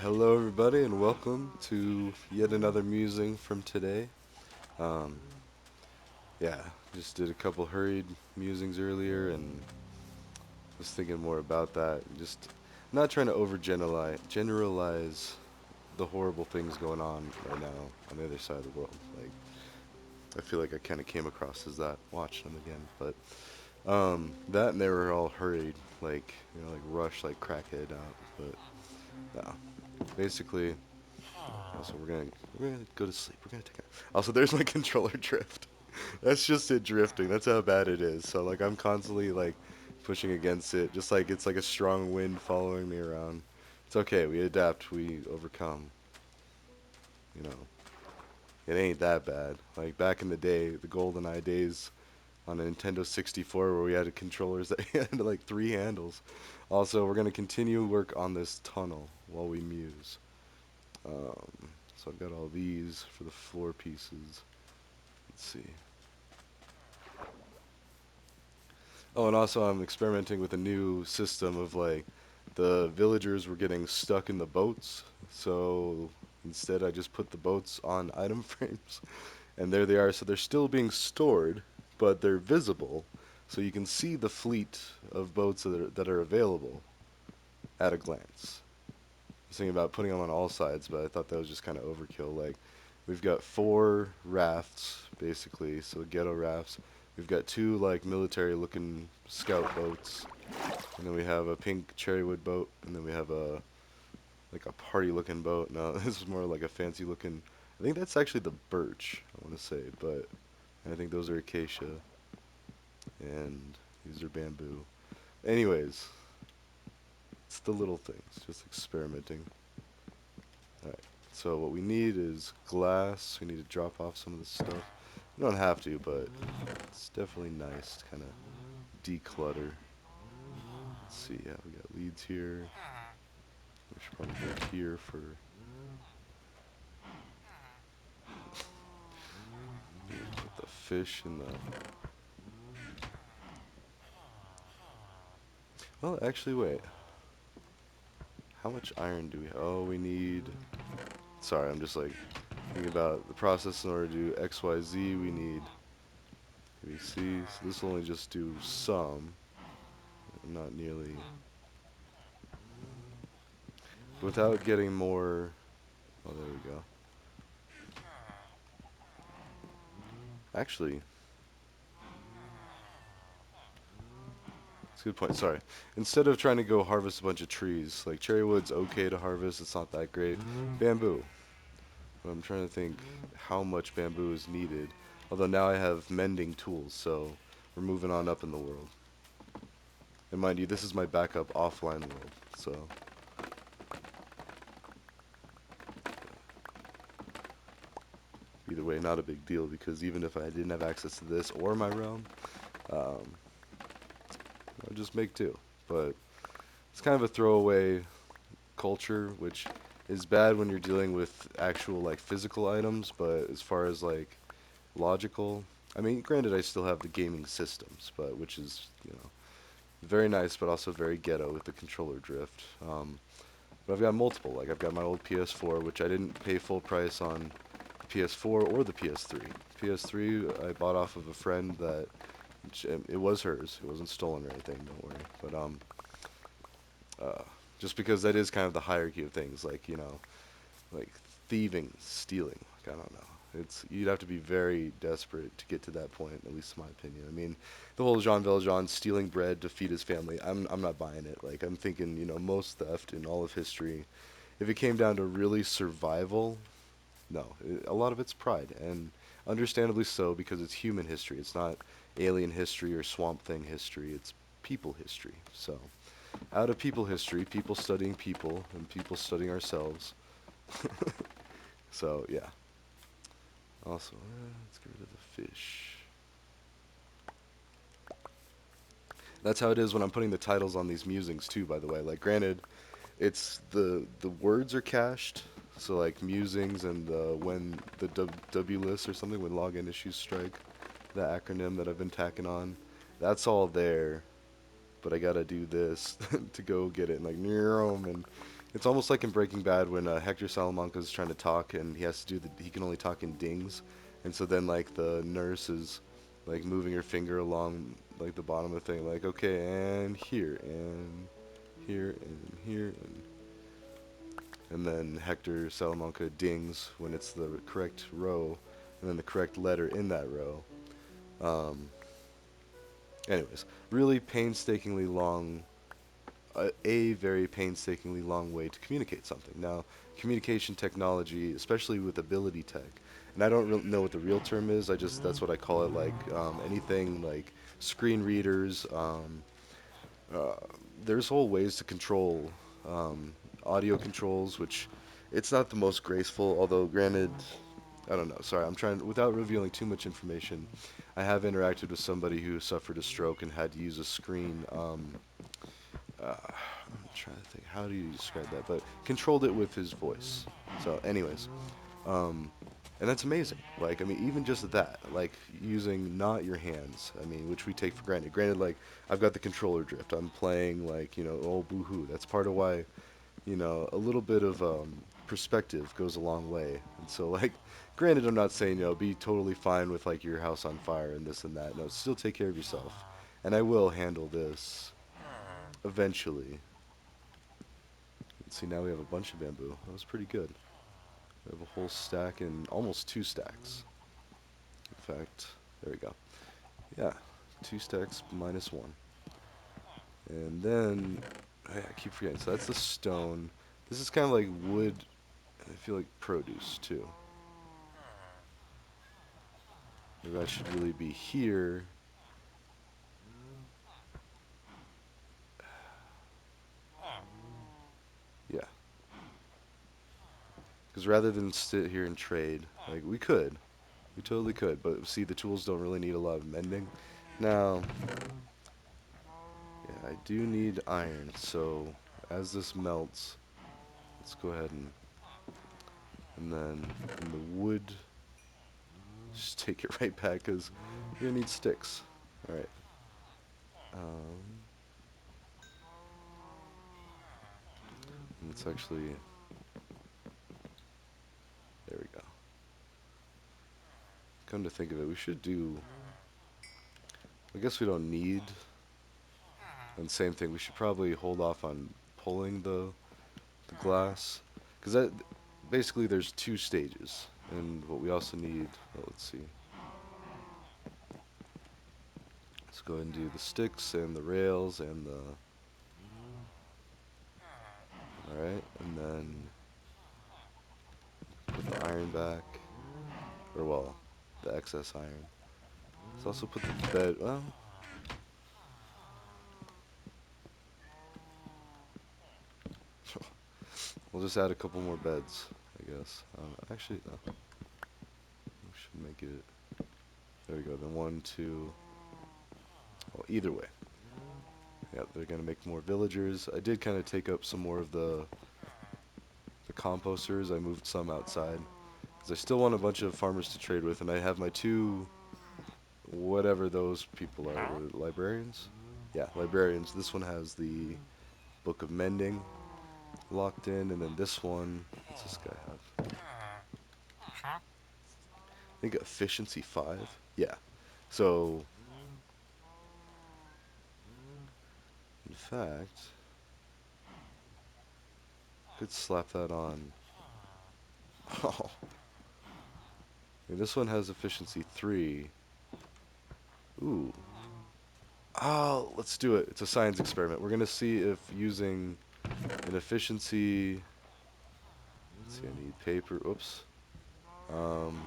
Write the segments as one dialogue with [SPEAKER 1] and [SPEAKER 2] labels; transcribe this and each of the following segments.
[SPEAKER 1] Hello, everybody, and welcome to yet another musing from today. Um, yeah, just did a couple hurried musings earlier, and was thinking more about that. Just not trying to generalize the horrible things going on right now on the other side of the world. Like, I feel like I kind of came across as that watching them again, but that and they were all hurried, like like rushed, like crackhead out. But no, basically. Also, we're gonna go to sleep. We're gonna take a. Also, there's my controller drift. That's just it drifting. That's how bad it is. So like I'm constantly like pushing against it, just like it's like a strong wind following me around. It's okay. We adapt. We overcome. You know, it ain't that bad. Like back in the day, the golden eye days on a Nintendo 64, where we had controllers that had like three handles. Also, we're gonna continue work on this tunnel while we muse. So I've got all these for the floor pieces. Let's see. Oh, and also I'm experimenting with a new system of like the villagers were getting stuck in the boats. So instead I just put the boats on item frames and there they are. So they're still being stored, but they're visible. So you can see the fleet of boats that are available at a glance. I was thinking about putting them on all sides, but I thought that was just kind of overkill. Like, we've got four rafts, basically, so ghetto rafts. We've got two, like, military-looking scout boats, and then we have a pink cherrywood boat, and then we have like, a party-looking boat. No, this is more like a fancy-looking... I think that's actually the birch, I want to say, but I think those are acacia, and these are bamboo. Anyways, it's the little things, just experimenting. Alright, so what we need is glass. We need to drop off some of this stuff. You don't have to, but it's definitely nice to kind of declutter. Let's see, yeah, we got leads here. We should probably go here for put the fish in the... Well, actually, wait. How much iron do we have? Oh, we need... Sorry, I'm just like thinking about the process in order to do X, Y, Z. We need ABC. So this will only just do some, not nearly... Without getting more... Oh, there we go. Actually, it's a good point. Sorry. Instead of trying to go harvest a bunch of trees, like cherry wood's okay to harvest, it's not that great. Bamboo. But I'm trying to think how much bamboo is needed. Although now I have mending tools, so we're moving on up in the world. And mind you, this is my backup offline world, so either way, not a big deal because even if I didn't have access to this or my realm, um, I'd just make two. But it's kind of a throwaway culture, which is bad when you're dealing with actual like physical items, but as far as like logical, I mean, granted, I still have the gaming systems, but which is very nice, but also very ghetto with the controller drift. But I've got multiple. Like I've got my old PS4, which I didn't pay full price on the PS4 or the PS3. PS3 I bought off of a friend that it was hers. It wasn't stolen or anything. Don't worry. But uh, just because that is kind of the hierarchy of things, like thieving, stealing. Like, I don't know. It's you'd have to be very desperate to get to that point, at least in my opinion. I mean, the whole Jean Valjean stealing bread to feed his family. I'm not buying it. Like I'm thinking, most theft in all of history, if it came down to really survival, no, a lot of it's pride, and understandably so because it's human history. It's not alien history or Swamp Thing history. It's people history. So, out of people history, people studying people and people studying ourselves. So yeah. Also, let's get rid of the fish. That's how it is when I'm putting the titles on these musings too. By the way, like granted, it's the words are cached. So like musings and when the WLIS or something when login issues strike, the acronym that I've been tacking on, that's all there. But I gotta do this to go get it and like and It's almost like in Breaking Bad when Hector Salamanca is trying to talk and he has to do he can only talk in dings, and so then like the nurse is like moving her finger along like the bottom of the thing, like okay, and here and here and here and then Hector Salamanca dings when it's the correct row, and then the correct letter in that row. Um, anyways, really painstakingly long a very painstakingly long way to communicate something. Now, communication technology, especially with ability tech, and I don't know what the real term is. I just that's what I call it. Like anything like screen readers. Uh, there's whole ways to control um, audio controls, which it's not the most graceful. Although, granted, I don't know. Sorry, I'm trying without revealing too much information. I have interacted with somebody who suffered a stroke and had to use a screen. I'm trying to think, how do you describe that? But controlled it with his voice. So, anyways, um, and that's amazing. Like, I mean, even just that, like using not your hands. I mean, which we take for granted. Granted, like I've got the controller drift. I'm playing like oh boohoo. That's part of why a little bit of perspective goes a long way. And so, like, granted, I'm not saying be totally fine with like your house on fire and this and that. No, still take care of yourself, and I will handle this eventually. Let's see, now we have a bunch of bamboo. That was pretty good. We have a whole stack and almost two stacks. In fact, there we go. Yeah, two stacks minus one. And then, I keep forgetting. So that's the stone. This is kind of like wood, I feel like produce too. Maybe that should really be here. Yeah. Because rather than sit here and trade, like we could. We totally could. But see, the tools don't really need a lot of mending. Now, yeah, I do need iron. So as this melts, let's go ahead and then in the wood, just take it right back because you're gonna need sticks. All right. Um, let's actually. There we go. Come to think of it, we should do. I guess we don't need. And same thing, we should probably hold off on pulling the glass, because that basically there's two stages, and what we also need. Well, let's see. Let's go ahead and do the sticks and the rails and the. All right, and then put the iron back, or well, the excess iron. Let's also put the bed. Well, we'll just add a couple more beds, I guess. Actually, no. We should make it. There we go. Then one, two. Well, either way. Yeah, they're gonna make more villagers. I did kind of take up some more of the composters. I moved some outside because I still want a bunch of farmers to trade with, and I have my two, whatever those people are, librarians. Yeah, librarians. This one has the Book of Mending locked in, and then this one. What's this guy have? I think efficiency 5. Yeah. So, in fact, could slap that on. Oh, this one has efficiency 3. Ooh. Oh, let's do it. It's a science experiment. We're gonna see if using an efficiency. Let's see. I need paper. Oops. Um,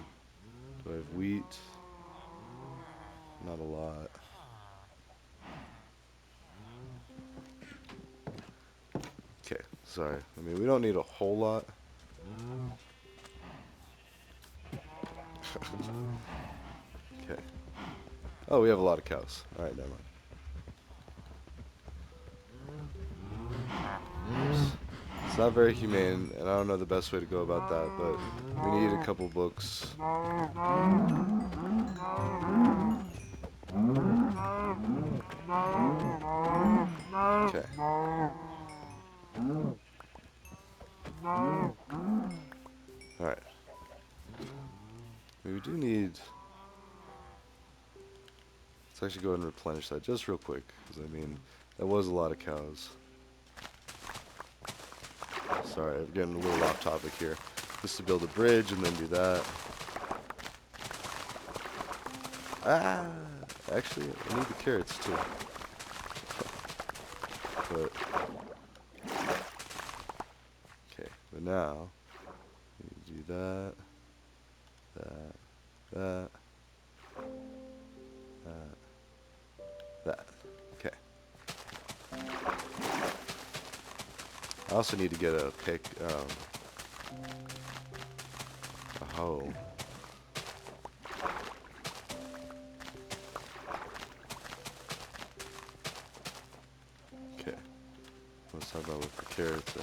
[SPEAKER 1] do I have wheat? Not a lot. Okay. Sorry. I mean, we don't need a whole lot. Okay. Oh, we have a lot of cows. All right, never mind. Oops. It's not very humane, and I don't know the best way to go about that, but we need a couple books. Okay. Alright. We do need... Let's actually go ahead and replenish that just real quick. Because, I mean, that was a lot of cows. Sorry, I'm getting a little off topic here. Just to build a bridge and then do that. Ah! Actually, I need the carrots too. But... Okay, but now... You do that. That. That. Okay. I also need to get a pick, a hoe. Okay. Let's talk about with the carrots.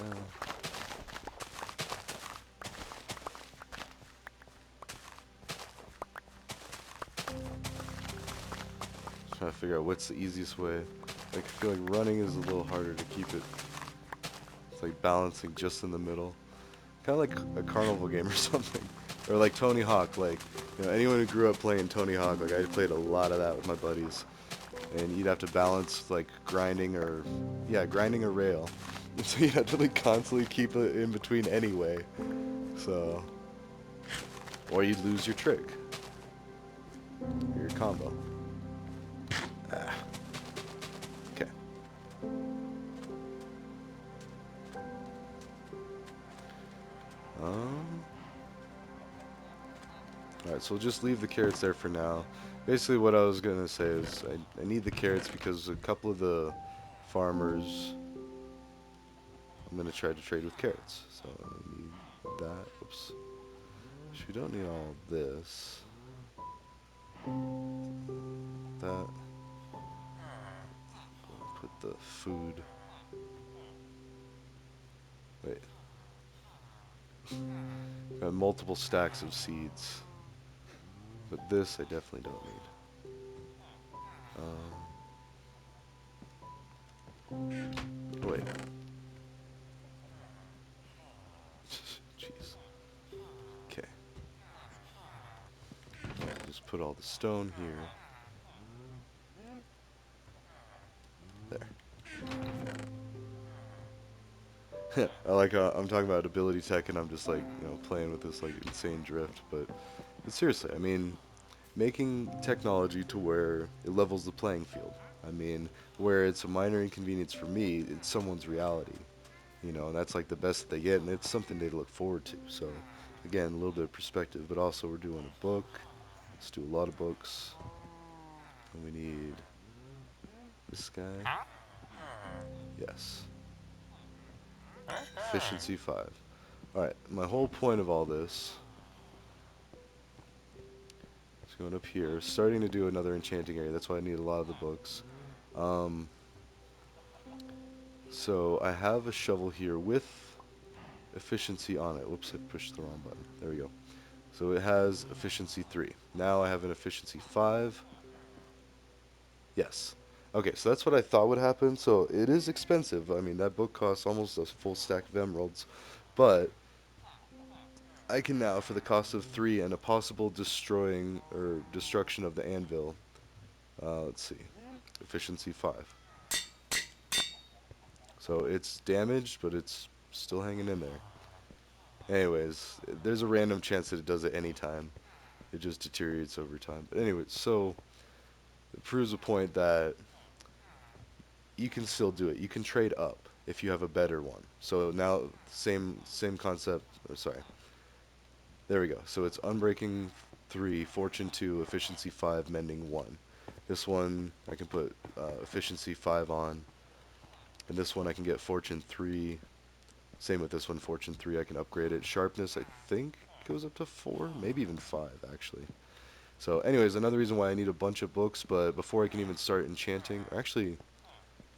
[SPEAKER 1] Trying to figure out what's the easiest way. Like, I feel like running is a little harder to keep it. It's like balancing just in the middle. Kind of like a carnival game or something. Or like Tony Hawk. Like, you know, anyone who grew up playing Tony Hawk, like I played a lot of that with my buddies. And you'd have to balance like grinding or rail. And so you'd have to like constantly keep it in between anyway. So, or you'd lose your trick, or your combo. Ah. Okay. Alright, so we'll just leave the carrots there for now. Basically what I was going to say is I need the carrots because a couple of the farmers I'm going to try to trade with carrots. So I need that. Oops. We don't need all this. That. Put the food. Wait. Got multiple stacks of seeds. But this I definitely don't need. Wait. Jeez. Okay. Just put all the stone here. There. I like I'm talking about ability tech and I'm just like, you know, playing with this like insane drift, but seriously, I mean, making technology to where it levels the playing field. I mean, where it's a minor inconvenience for me, it's someone's reality. You know, and that's like the best that they get, and it's something they look forward to. So, again, a little bit of perspective, but also we're doing a book. Let's do a lot of books. And we need this guy. Yes. Efficiency 5. Alright, my whole point of all this is going up here, starting to do another enchanting area. That's why I need a lot of the books. So I have a shovel here with efficiency on it. Whoops, I pushed the wrong button. There we go. So it has efficiency 3. Now I have an efficiency 5. Yes. Okay, so that's what I thought would happen. So it is expensive. I mean, that book costs almost a full stack of emeralds. But I can now, for the cost of 3 and a possible destroying or destruction of the anvil, let's see, efficiency 5. So it's damaged, but it's still hanging in there. Anyways, there's a random chance that it does it anytime. It just deteriorates over time. But anyways, so it proves a point that you can still do it. You can trade up if you have a better one. So now same concept. Or sorry. There we go. So it's Unbreaking 3, Fortune 2, Efficiency 5, Mending 1. This one I can put Efficiency 5 on. And this one I can get Fortune 3. Same with this one, Fortune 3. I can upgrade it. Sharpness, I think, goes up to 4. Maybe even 5, actually. So anyways, another reason why I need a bunch of books. But before I can even start enchanting... Actually,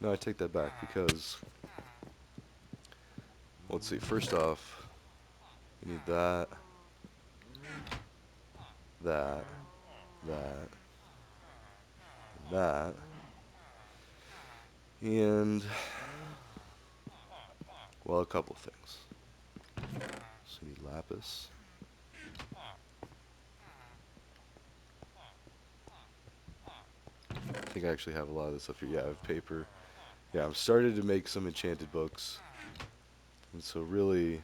[SPEAKER 1] no, I take that back. Because... Let's see. First off, we need that. That. That. That. And, well, a couple things. So we need lapis. I think I actually have a lot of this stuff here. Yeah, I have paper. Yeah, I'm starting to make some enchanted books. And so really,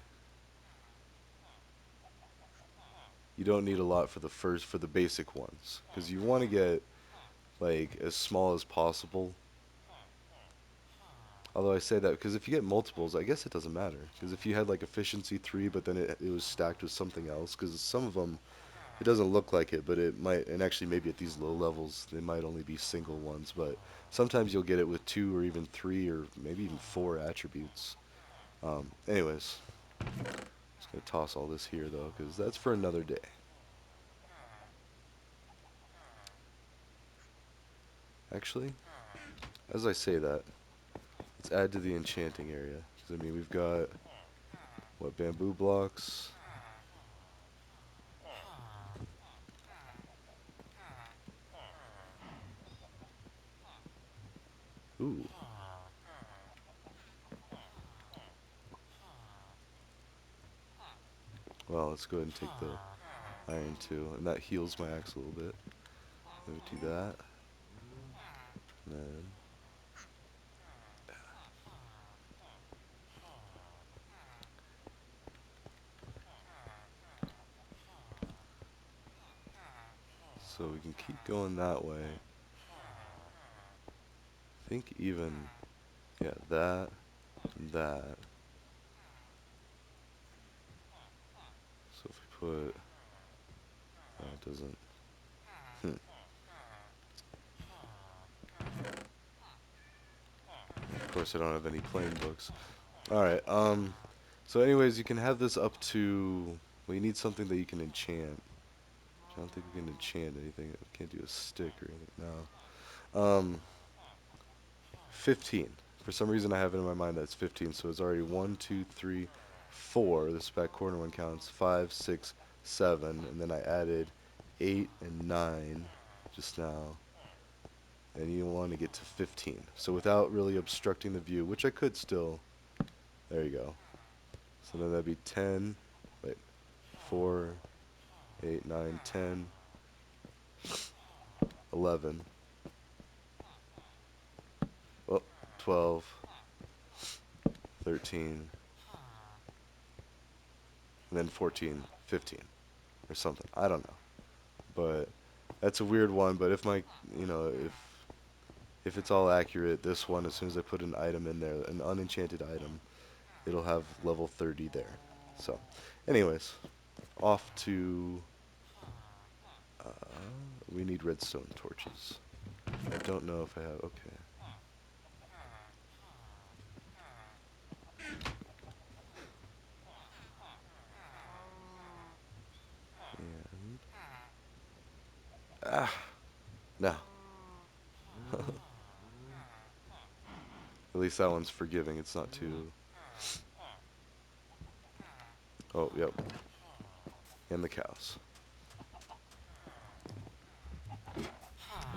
[SPEAKER 1] you don't need a lot for the basic ones. Because you want to get, like, as small as possible. Although I say that because if you get multiples, I guess it doesn't matter. Because if you had, like, efficiency 3, but then it was stacked with something else, because some of them, it doesn't look like it, but it might, and actually maybe at these low levels, they might only be single ones, but sometimes you'll get it with 2 or even 3 or maybe even 4 attributes. Anyways, just going to toss all this here, though, because that's for another day. Actually, as I say that, let's add to the enchanting area. Because, I mean, we've got, what, bamboo blocks? Ooh. Well, let's go ahead and take the iron too, and that heals my axe a little bit. Let me do that. And then, so we can keep going that way. I think even, yeah, that, and that. So if we put, oh, it doesn't. Of course, I don't have any plain books. All right. So, anyways, you can have this up to. Well, you need something that you can enchant. I don't think we can enchant anything. We can't do a stick or anything. No. 15. For some reason, I have it in my mind that's 15. So it's already 1, 2, 3, 4. This back corner one counts. 5, 6, 7, and then I added 8 and 9 just now. And you want to get to 15. So without really obstructing the view, which I could still. There you go. So then that'd be 10. Wait. 4, 8, 9, 10, 11. Oh, 12, 13, and then 14, 15, or something. I don't know. But that's a weird one. But if my, you know, if it's all accurate, this one, as soon as I put an item in there, an unenchanted item, it'll have level 30 there. So, anyways, off to, uh, we need redstone torches. I don't know if I have, okay. And, no. At least that one's forgiving. It's not too, oh, yep. And the cows.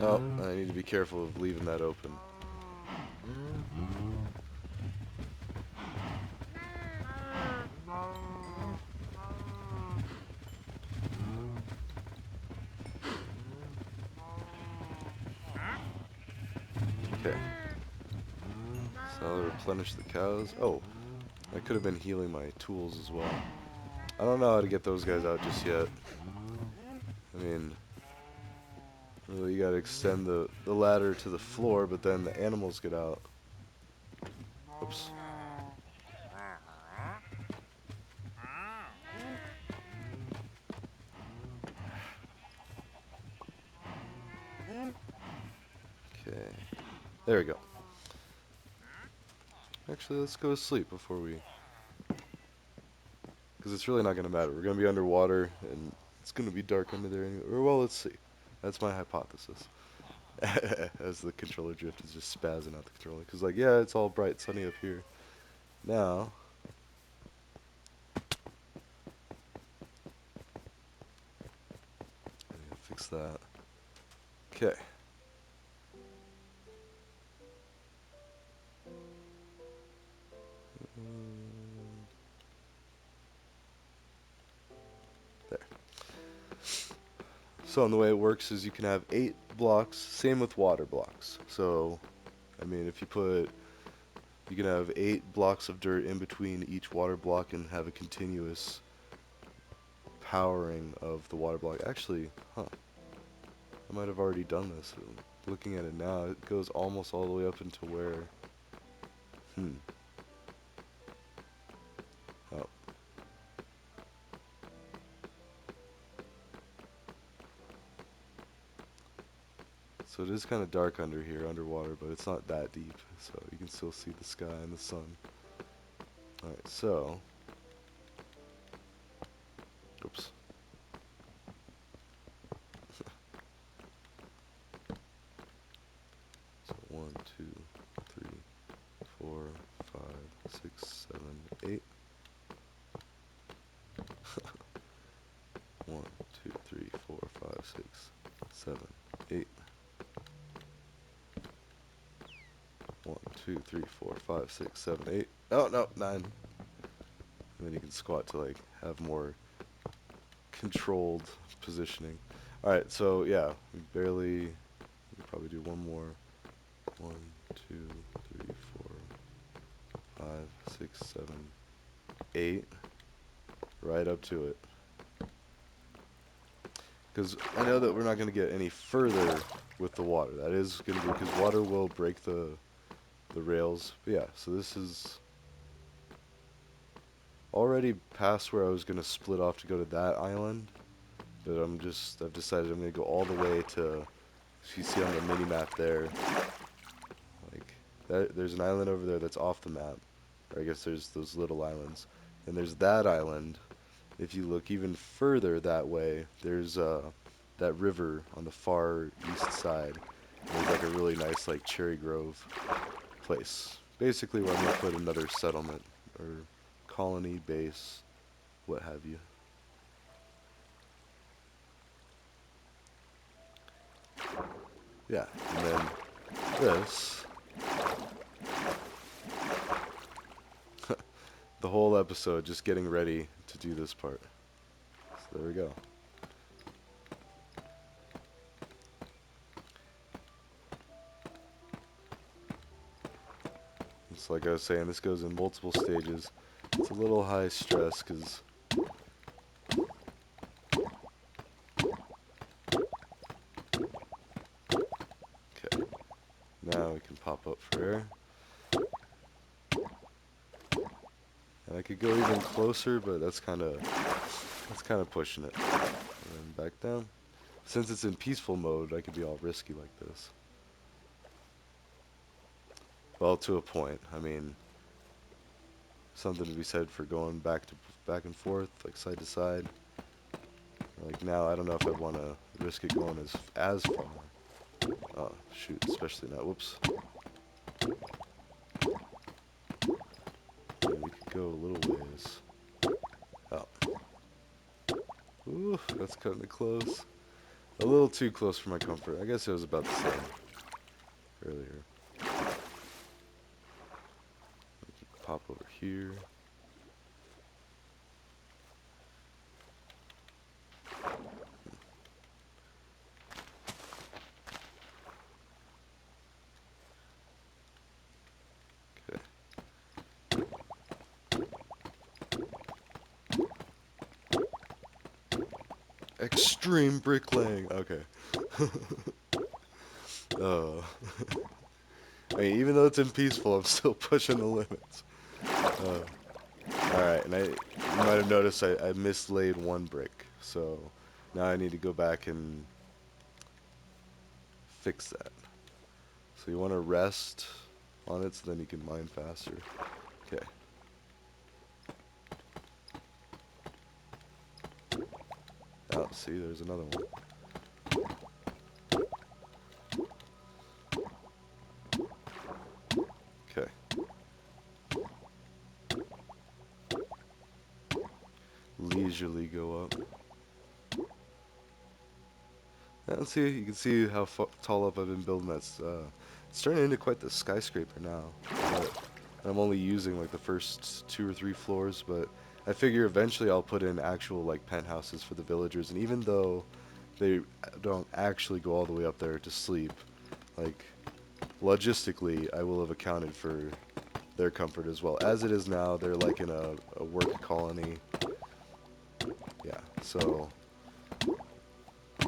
[SPEAKER 1] Oh, I need to be careful of leaving that open. Okay. So I'll replenish the cows. Oh, I could have been healing my tools as well. I don't know how to get those guys out just yet. I mean, really you gotta extend the ladder to the floor, but then the animals get out. Oops. Okay. There we go. Actually, let's go to sleep before we... Because it's really not going to matter. We're going to be underwater, and it's going to be dark under there anyway. Or, well, let's see. That's my hypothesis. As the controller drift is just spazzing out the controller. Because, like, yeah, it's all bright sunny up here. Now... Fix that. Okay. So, and the way it works is you can have 8 blocks, same with water blocks. So, I mean, if you put, you can have 8 blocks of dirt in between each water block and have a continuous powering of the water block. Actually, I might have already done this. Looking at it now, it goes almost all the way up into where, oh. So it is kind of dark under here, underwater, but it's not that deep, so you can still see the sky and the sun. Alright, so, oops. So 1, 2, 3, 4, 5, 6, 7, 8. 1, 2, 3, 4, 5, 6, 7, 8. 1, 2, 3, 4, 5, 6, 7, 8. Oh no, 9. And then you can squat to like have more controlled positioning. Alright, so yeah, we barely, we'll probably do one more. 1, 2, 3, 4, 5, 6, 7, 8. Right up to it. Because I know that we're not going to get any further with the water. That is going to be, because water will break the rails. But yeah, so this is already past where I was going to split off to go to that island. But I've decided I'm going to go all the way to, as you see on the mini map there, like, there's an island over there that's off the map. Or I guess there's those little islands. And there's that island. If you look even further that way, there's that river on the far east side. There's like a really nice like cherry grove place. Basically where I'm going to put another settlement or colony base, what have you. Yeah, and then this, the whole episode just getting ready to do this part. So there we go. It's like I was saying, this goes in multiple stages. It's a little high stress because okay, now we can pop up for air. And I could go even closer, but that's kind of pushing it. And then back down. Since it's in peaceful mode, I could be all risky like this. Well, to a point. I mean, something to be said for going back and forth, like side to side. Like now, I don't know if I want to risk it going as far. Oh shoot! Especially now. Whoops. And we could go a little ways. Oh. Ooh, that's cutting it close. A little too close for my comfort. I guess it was about the same earlier. We can pop over here. Okay. Extreme bricklaying. Okay. Oh. I mean, even though it's in peaceful, I'm still pushing the limits. Alright, and you might have noticed I mislaid one brick. So now I need to go back and fix that. So you want to rest on it so then you can mine faster. Okay. Oh, see, there's another one. Okay. Leisurely go up. And see, you can see how tall up I've been building that. It's turning into quite the skyscraper now. But I'm only using like the first 2 or 3 floors, but I figure eventually I'll put in actual like penthouses for the villagers. And even though they don't actually go all the way up there to sleep. Like, logistically, I will have accounted for their comfort as well. As it is now, they're like in a work colony. Yeah, so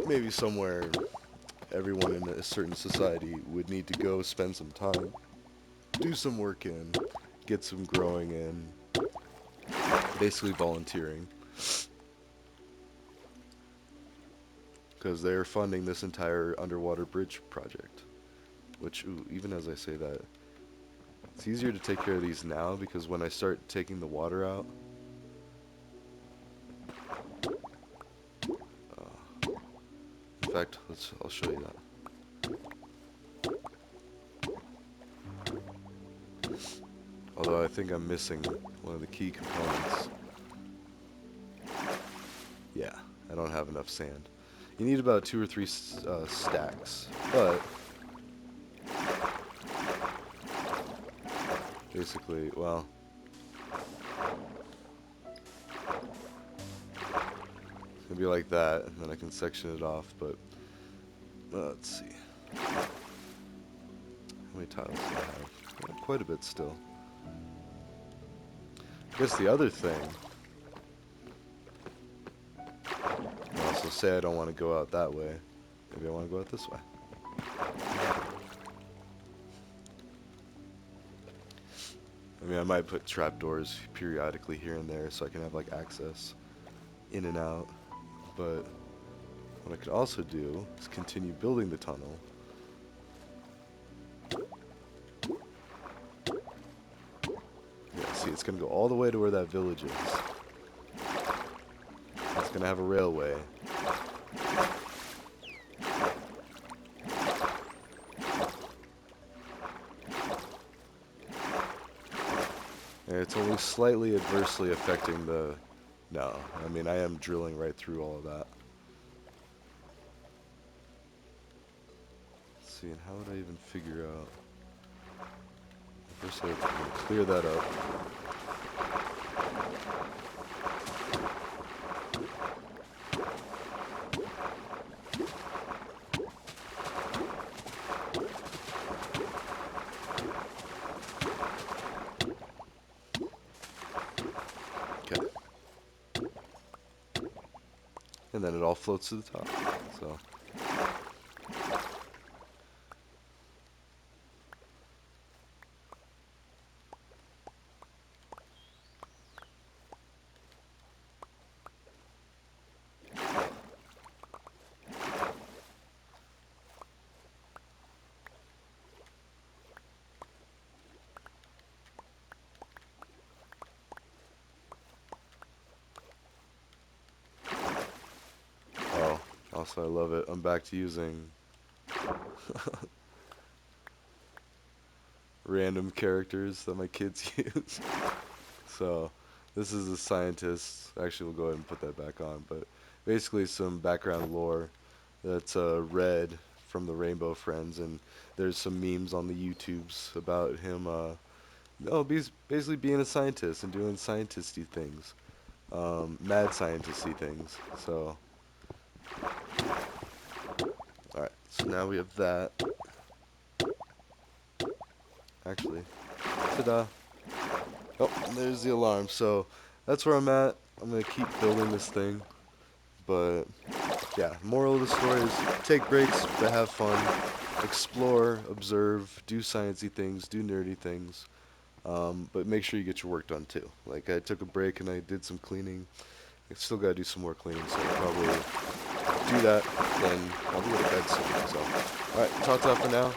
[SPEAKER 1] maybe somewhere everyone in a certain society would need to go spend some time, do some work in, get some growing in, basically volunteering. Because they're funding this entire underwater bridge project. Which, ooh, even as I say that, it's easier to take care of these now because when I start taking the water out, in fact, I'll show you that. Although I think I'm missing one of the key components. Yeah, I don't have enough sand. You need about 2 or 3 stacks, but basically, well, it's gonna be like that, and then I can section it off, but let's see. How many tiles do I have? Yeah, quite a bit still. I guess the other thing, I also say I don't want to go out that way. Maybe I want to go out this way. I mean, I might put trapdoors periodically here and there so I can have like access in and out. But what I could also do is continue building the tunnel. Yeah, see, it's gonna go all the way to where that village is. It's gonna have a railway. And it's only slightly adversely affecting the... No, I mean, I am drilling right through all of that. Let's see, and how would I even figure out... First I have to clear that up. Okay. And then it all floats to the top, so... Oh, also I love it. I'm back to using random characters that my kids use. So, this is a scientist. Actually, we'll go ahead and put that back on. But basically, some background lore that's Red from the Rainbow Friends, and there's some memes on the YouTubes about him. Basically being a scientist and doing scientisty things, mad scientisty things. So, all right. So now we have that. Actually, ta-da! Oh, there's the alarm. So that's where I'm at. I'm gonna keep building this thing. But yeah, moral of the story is take breaks, but have fun. Explore, observe, do sciencey things, do nerdy things. But make sure you get your work done too. Like I took a break and I did some cleaning. I still gotta do some more cleaning, so I'll probably do that. Then I'll be to bed soon. So, all right, talk for now.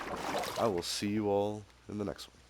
[SPEAKER 1] I will see you all in the next one.